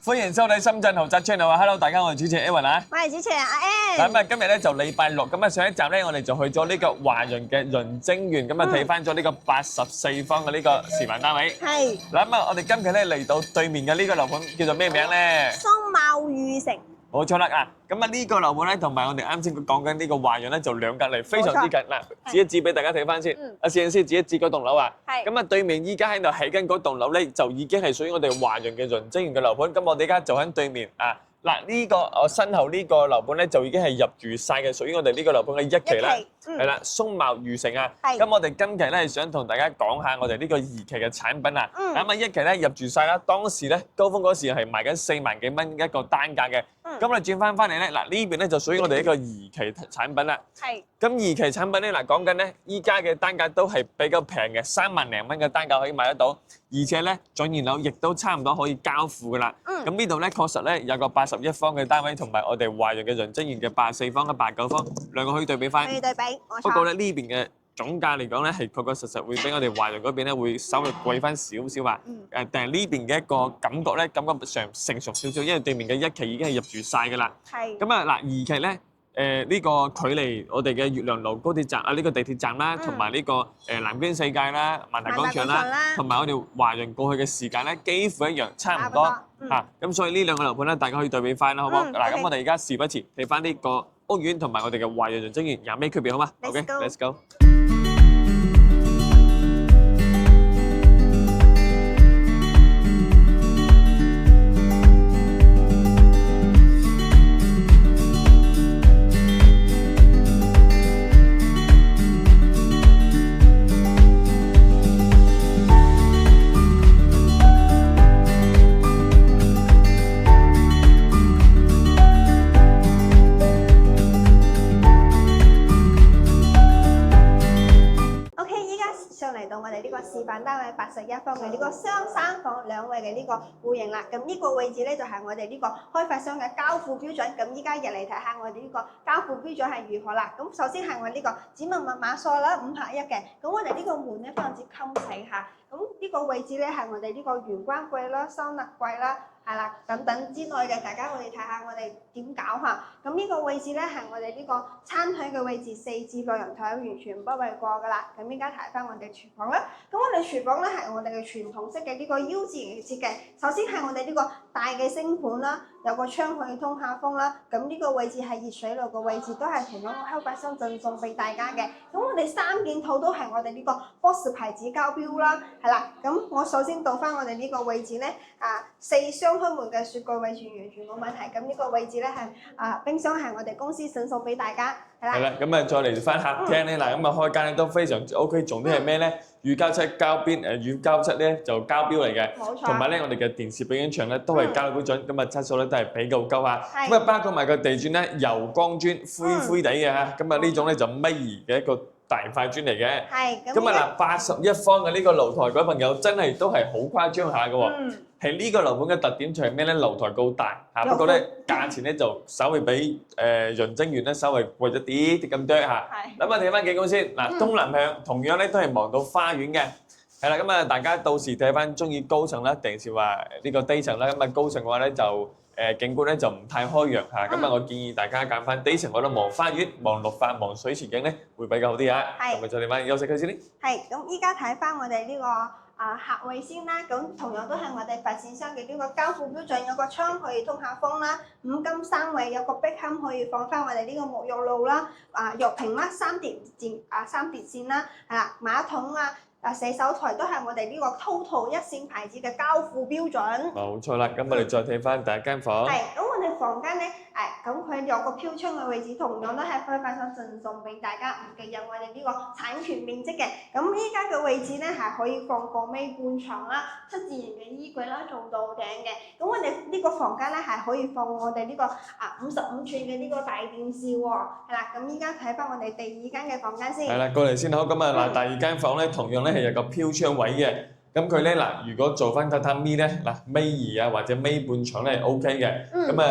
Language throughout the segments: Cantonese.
歡迎收睇深圳豪宅 channel 啊 ！Hello， 大家好，我係主持人 Aaron 啊。我係主持人阿 Ann。咁啊，今日咧就禮拜六，咁啊上一集咧我哋就去咗呢個華潤嘅潤晶園，咁啊睇翻咗呢個84方嘅呢個示範單位。係。嗱咁啊，我哋今期咧嚟到對面嘅呢個樓盤叫做咩名咧？松茂裕城。冇錯啦啊！咁啊呢個樓盤咧同埋我哋啱先講緊呢個華潤咧就兩隔離，非常之近嗱。指一指俾大家睇翻先。阿攝影師指一指嗰棟樓啊。係。咁啊對面依家喺度起緊嗰棟樓咧，就已經係屬於我哋華潤嘅潤晶園嘅樓盤。咁我哋而家就喺對面啊。嗱呢個我身後呢個樓盤咧就已經係入住曬嘅，屬於我哋呢個樓盤嘅一期啦。係啦，松茂裕城啊。係。咁我哋今期咧係想同大家講下我哋呢個二期嘅產品啊。咁啊一期咧入住曬啦，當時咧高峰嗰時係賣緊4萬幾蚊一個單價嘅。咁我哋轉翻嚟咧，嗱呢邊咧就屬於我哋一個二期產品啦。係。咁二期產品咧嗱講緊咧，依家嘅單價都係比較平嘅，3萬零蚊嘅單價可以買得到，而且咧進現樓亦都差唔多可以交付噶啦。咁呢度咧確實咧有個81方嘅單位，同埋我哋華潤嘅潤晶園嘅84方嘅89方，兩個可以對比翻。可以對比，冇錯。不過咧呢邊嘅總價嚟講咧係確確實實會比我哋華潤嗰邊咧會稍微貴翻少少吧。但係呢邊嘅一個感覺咧，感覺上成熟少少，因為對面嘅一期已經係入住曬噶啦。係。咁啊嗱，二期咧。呢個距離我哋嘅月亮路高鐵站啊，呢個地鐵站啦，同埋呢個南京世界啦、萬達廣場啦，同埋我哋華潤過去嘅時間咧，幾乎一樣，差唔多嚇。咁所以呢兩個樓盤咧，大家可以對比翻啦，好唔好？嗱，咁我哋而家事不宜遲，睇翻呢個屋苑同埋我哋嘅華潤潤晶園有咩區別，好嗎？OK，let's go。示範單位81方嘅呢個雙3房2衛嘅呢個戶型啦，咁呢個位置咧就係我哋呢個開發商嘅交付標準。咁依家入嚟睇下我哋呢個交付標準係如何啦。咁首先係我呢個指紋密碼鎖啦，5+1嘅。咁我哋呢個門咧非常之襟死嚇。咁呢個位置咧係我哋呢個玄關櫃啦、收納櫃啦。係啦，等等之類嘅，大家我哋睇下我哋點搞嚇。咁呢個位置咧係我哋呢個餐台嘅位置，4至6人台完全不為過噶啦。咁依家睇翻我哋廚房啦。咁我哋廚房咧係我哋嘅傳統式嘅呢個 U 字形嘅設計。首先係我哋呢個大嘅星盤啦，有個窗可以通下風啦。咁呢個位置係熱水爐嘅位置，都係同樣開發商贈送俾大家嘅。咁我哋3件套都係我哋呢個 Boss 牌子交標啦。係啦，咁我首先到翻我哋呢個位置咧，4雙開門嘅雪櫃位置完全冇問題。咁呢個位置咧係冰箱係我哋公司贈送俾大家，係啦。係啦，咁啊再嚟翻客廳咧，嗱咁啊開間咧都非常之 OK。重點係咩咧？乳膠漆膠邊乳膠漆咧就膠標嚟嘅，冇錯。同埋咧我哋嘅電視背景牆咧都係膠標準，咁啊質素咧都係比較高嚇。咁啊包括埋個地磚咧油光磚灰灰地嘅嚇，咁啊呢種咧就米兒嘅一個大塊磚嚟嘅。係。咁啊嗱81方嘅呢個露台，各位朋友真係都係好誇張下嘅喎。係呢個樓盤嘅特點就係咩咧？樓台高大嚇，不過咧價錢咧就稍微比潤晶園咧稍微貴咗啲咁多嚇。係。咁啊睇翻幾公先嗱，東南向同樣咧都係望到花園嘅。係啦，咁啊大家到時睇翻中意高層啦，定係話呢個低層啦。咁啊高層嘅話咧就景觀咧就唔太開揚嚇。咁啊我建議大家揀翻低層，我覺得望花園、望綠化、望水前景咧會比較好啲嚇。係。咁咪再嚟翻休息佢先咧。係。咁依家睇翻我哋呢個客位先啦，咁同樣都係我哋發展商嘅呢個交付標準，有個窗可以通下風啦，5金3衛，有個壁龕可以放翻我哋呢個沐浴露啦，浴瓶啦，3碟線啦，係啦，馬桶洗手台都係我哋呢個 Total 一線牌子嘅交付標準。冇錯啦，咁我哋再睇翻第一間房。係，咁我哋房間咧，咁佢有個飄窗嘅位置，同樣都係開發商贈送俾大家，唔計入我哋呢個產權面積嘅。咁依家嘅位置咧係可以放個尾半床啦，7字形嘅衣櫃啦，做到頂嘅。咁我哋呢個房間咧係可以放我哋呢個55寸嘅呢個大電視喎。係啦，咁依家睇翻我哋第2間嘅房間先。係啦，過嚟先好。咁啊嗱，第2間房咧同樣咧係有個飄窗位嘅。咁佢咧嗱，如果做翻榻榻米咧嗱，尾2或者尾半床咧係 OK 嘅。咁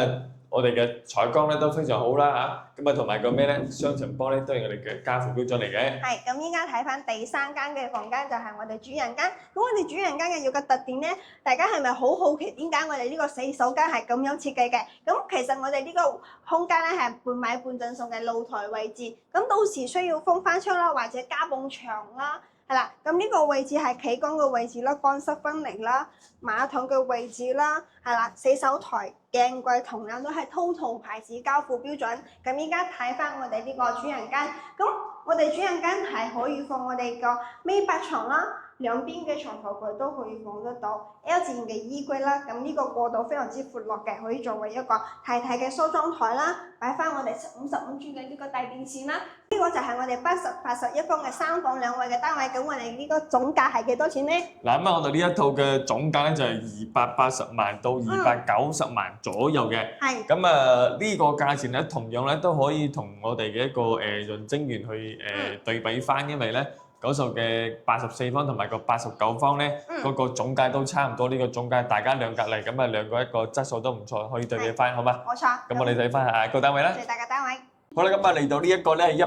我哋嘅採光咧都非常好啦嚇，咁啊同埋個咩咧雙層玻璃都係我哋嘅家父標準嚟嘅。係，咁依家睇翻第3間嘅房間就係我哋主人間。咁我哋主人間嘅有個特點咧，大家係咪好好奇點解我哋呢個洗手間係咁樣設計嘅？咁其實我哋呢個空間咧係半買半贈送嘅露台位置，咁到時需要封翻窗啦，或者加埲牆啦。係啦，咁呢個位置係企缸嘅位置啦，乾濕分離啦，馬桶嘅位置啦，係啦，洗手台、鏡櫃同樣都係 TOTO 牌子交付標準。咁依家睇翻我哋呢個主人間，咁我哋主人間係可以放我哋個尾八床啦，兩邊嘅床頭櫃都可以放得到 L 字形嘅衣櫃啦。咁呢個過道非常之闊落嘅，可以作為一個太太嘅梳妝台啦，擺翻我哋55寸嘅呢個大電視啦。呢個就係我哋81方嘅3房2衛嘅單位。咁我哋呢個總價係幾多錢呢？嗱咁啊，我哋呢一套嘅總價咧就係280萬到290萬左右嘅。係。咁啊呢個價錢咧，同樣咧都可以同我哋嘅一個潤晶園去對比翻，因為咧嗰數嘅84方同埋個89方咧，嗰個總價都差唔多。呢個總價大家兩隔離，咁啊兩個一個質素都唔錯，可以對比翻，好嘛？冇錯。咁我哋睇翻下一個單位啦。最大嘅單位。好啦，咁啊嚟到呢一個咧係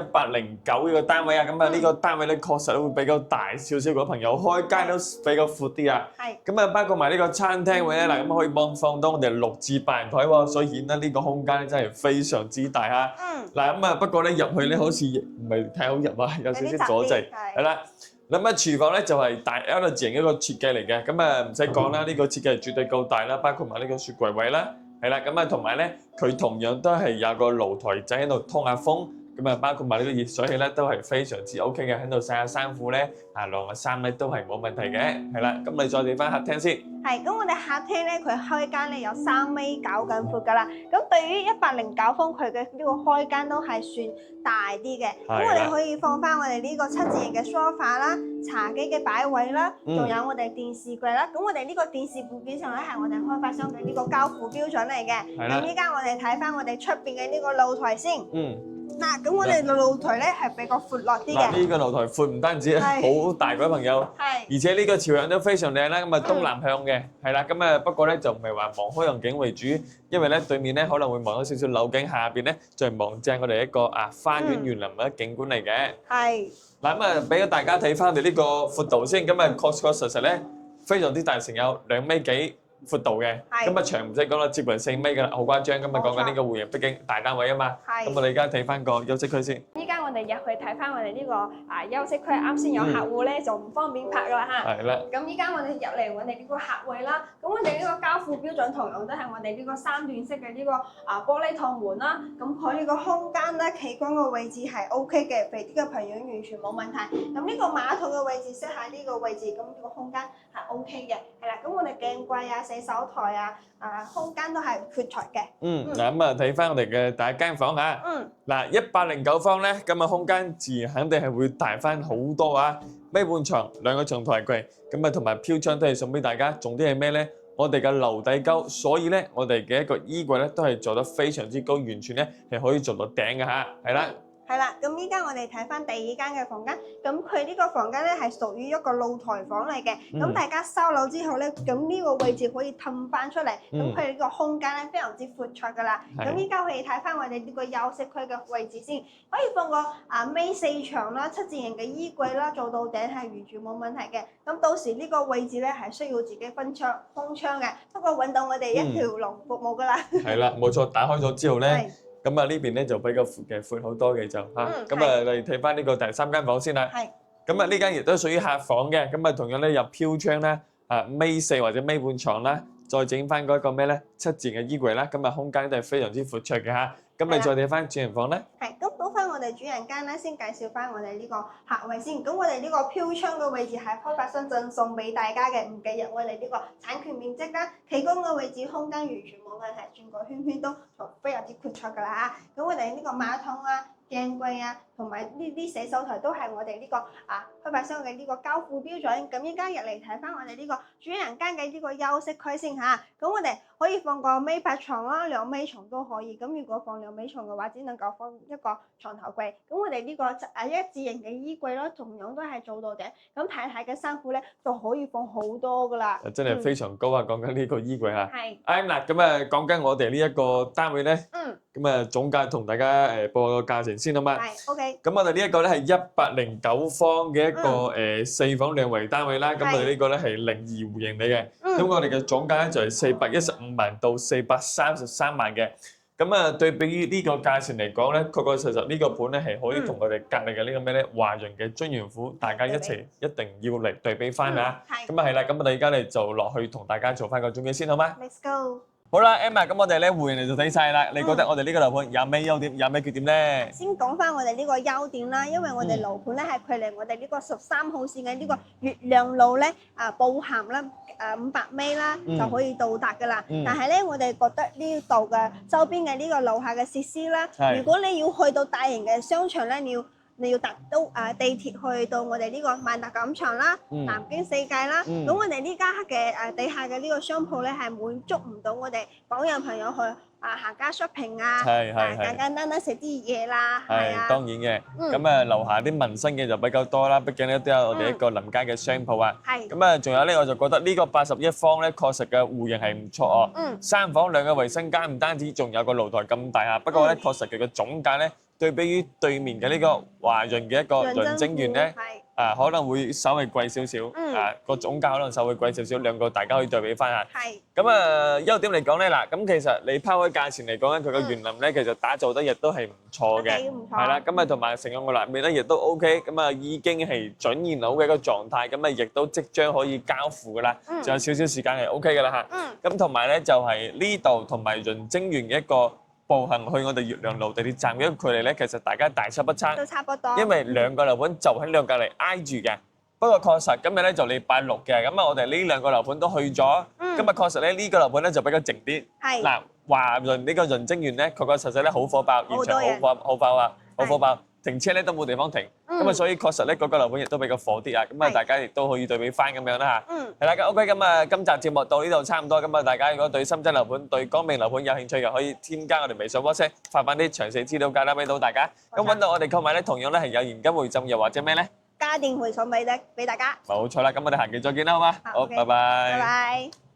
109呢個單位啊，咁啊呢個單位咧確實會比較大少少嘅朋友，開間都比較闊啲啊。係。咁啊包括埋呢個餐廳位咧，嗱咁可以放到我哋6至8人台喎，所以顯得呢個空間咧真係非常之大啊。嗱咁啊不過咧入去咧好似唔係太好入啊，有少少阻滯。係啦。咁啊廚房咧就係大 L 字形一個設計嚟嘅，咁啊唔使講啦，呢個設計係絕對夠大啦，包括埋呢個雪櫃位啦。係啦，咁啊同埋咧，佢同樣都係有個露台仔喺度通下風，咁啊包括埋呢個熱水器咧都係非常之 OK 嘅，喺度曬下衫褲咧，晾下衫咧都係冇問題嘅，係啦，咁你再睇翻客廳先。係，咁我哋客廳咧佢開間咧有3.9米咁闊噶啦，咁對於109方佢嘅呢個開間都係算大啲嘅，咁我哋可以放翻我哋呢個7字形嘅梳化啦、茶几嘅擺位啦，仲有我哋電視櫃啦，咁我哋呢個電視部件上咧係我哋開發商嘅呢個交付標準嚟嘅，咁依家我哋睇翻我哋出邊嘅呢個露台先。嗱，咁我哋露台咧係比較闊落啲嘅。嗱，呢個露台闊唔單止好大，各位朋友，而且呢個朝向都非常靚啦，咁啊東南向嘅，係啦，咁啊不過咧就唔係話望開陽景為主，因為咧對面咧可能會望到少少樓景，下邊咧就係望正我哋一個花園園林嘅景觀嚟嘅。係。嗱咁啊，俾咗大家睇翻我哋呢個闊度先，咁啊確實咧非常之大，成有2米幾。闊度嘅，咁啊長唔使講啦，接近4米㗎啦，好誇張。咁啊講緊呢個戶型，畢竟大單位啊嘛。咁我哋而家睇翻個休息區先。依家我哋入去睇翻我哋呢個休息區，啱先有客戶咧就唔方便拍㗎啦嚇。係啦。咁依家我哋入嚟我哋呢個客位啦，咁我哋呢個交付標準同樣都係我哋呢個3段式嘅呢個玻璃趟門啦。咁佢呢個空間咧企缸嘅位置係 OK 嘅，肥啲嘅朋友完全冇問題。咁呢個馬桶嘅位置 set 喺呢個位置，咁呢個空間係 OK 嘅。係啦，咁我哋鏡櫃洗手台空間都係闊綽嘅。嗱咁啊睇翻我哋嘅第一間房嚇。嗱109方咧，咁啊空間自然肯定係會大翻好多啊！尾半床2個床台櫃，咁啊同埋飄窗都係送俾大家。重點係咩咧？我哋嘅樓底高，所以咧我哋嘅一個衣櫃咧都係做得非常之高，完全咧係可以做到頂嘅嚇。係啦。係啦，咁依家我哋睇翻第2間嘅房間，咁佢呢個房間咧係屬於一個露台房嚟嘅，咁大家收樓之後咧，咁呢個位置可以氹翻出嚟，咁佢呢個空間咧非常之闊綽噶啦。咁依家可以睇翻我哋呢個休息區嘅位置先，可以放個尾4牆啦、7字形嘅衣櫃啦，做到頂係完全冇問題嘅。咁到時呢個位置咧係需要自己封窗嘅，不過揾到我哋一條龍服務噶啦。係啦，冇錯，打開咗之後咧。咁啊呢邊咧就比較闊嘅，闊好多嘅就嚇。咁啊嚟睇翻呢個第3間房先啦。係。咁啊呢間亦都屬於客房嘅，咁啊同樣咧有飄窗啦，尾4或者尾半床啦，再整翻嗰個咩咧7字嘅衣櫃啦，咁啊空間都係非常之闊綽嘅嚇。咁你再睇翻主人房咧。係。咁到翻我哋主人間咧，先介紹翻我哋呢個客位先。咁我哋呢個飄窗嘅位置係開發商贈送俾大家嘅，唔計入我哋呢個產權面積啦。企缸嘅位置空間完全冇問題，轉個圈圈都非常之闊綽㗎啦嚇。咁我哋呢個馬桶鏡櫃同埋呢啲寫手台都係我哋呢個開發商嘅呢個交付標準。咁依家入嚟睇翻我哋呢個主人間嘅呢個休息區先嚇。咁我哋可以放個尾巴床啦，兩尾床都可以。咁如果放兩尾床嘅話，只能夠放一個床頭櫃。咁我哋呢個一字型嘅衣櫃咯，同樣都係做到嘅。咁太太嘅衫褲咧就可以放好多噶啦。真係非常高啊！講緊呢個衣櫃嚇。係。嗱，咁講緊我哋呢一個單位咧。咁總價同大家報個價錢先好嘛？係 ，OK。咁我哋呢一個咧係109方嘅一個4房2衛單位啦。咁我哋呢個咧係02戶型嚟嘅。咁我哋嘅總價咧就係415萬到433萬嘅。咁對比於呢個價錢嚟講咧，確確實實呢個盤咧係可以同我哋隔離嘅呢個咩咧華潤嘅尊元府，大家一齊一定要嚟對比翻啊！咁係啦，咁我哋而家咧就落去同大家做翻個總結先好嗎 ？Let's go。好啦 ，Emma，咁我哋咧會員嚟就睇晒啦。你覺得我哋呢個樓盤有咩優點，有咩缺點咧？先講翻我哋呢個優點啦，因為我哋樓盤咧係距離我哋呢個13號線嘅呢個月亮路咧步行啦500米啦就可以到達噶啦。但係咧，我哋覺得呢度嘅周邊嘅呢個樓下嘅設施啦，如果你要去到大型嘅商場咧，你要搭到地鐵去到我哋呢個萬達廣場啦、南京世界啦，咁我哋呢家嘅地下嘅呢個商鋪咧係滿足唔到我哋港人朋友去行街 shopping 簡簡單單食啲嘢啦，係啊，當然嘅。咁樓下啲民生嘅就比較多啦，畢竟咧都有我哋一個臨街嘅商鋪啊。係。咁仲有咧，我就覺得呢個81方咧確實嘅戶型係唔錯哦。3房2個衛生間，唔單止仲有個露台咁大啊，不過咧確實佢嘅總價咧，對比於對面嘅呢個華潤嘅一個潤晶園咧，可能會稍微貴少少，個總價可能稍微貴少少，兩個大家可以對比翻下。係。咁優點嚟講咧，嗱，咁其實你拋開價錢嚟講咧，佢個園林咧其實打造得亦都係唔錯嘅，係啦，咁同埋成個立面咧亦都 OK，咁已經係準現樓嘅一個狀態，咁亦都即將可以交付噶啦，仲有少少時間係 OK 噶啦嚇。咁同埋咧就係呢度同埋潤晶園嘅一個步行去我哋月亮路地鐵站嘅距離咧，其實大家大差不差，都差不多。因為兩個樓盤就喺兩隔離挨住嘅。不過確實今日咧就禮拜六嘅，咁我哋呢兩個樓盤都去咗。今日確實咧呢個樓盤咧就比較靜啲。係。嗱，華潤呢個潤晶園咧，確確實實咧好火爆，現場好爆啊，好火爆，停車咧都冇地方停。咁所以確實咧嗰個樓盤亦都比較火啲啊。咁大家亦都可以對比翻咁樣啦嚇。係啦，咁 OK，咁今集節目到呢度差唔多。咁大家如果對深圳樓盤、對光明樓盤有興趣嘅，可以添加我哋微信 WhatsApp，發翻啲詳細資料簡單俾到大家。咁揾到我哋購買咧，同樣咧係有現金回贈，又或者咩咧？家電回送俾大家。冇錯啦，咁我哋下期再見啦，好嗎？好，拜拜。拜拜。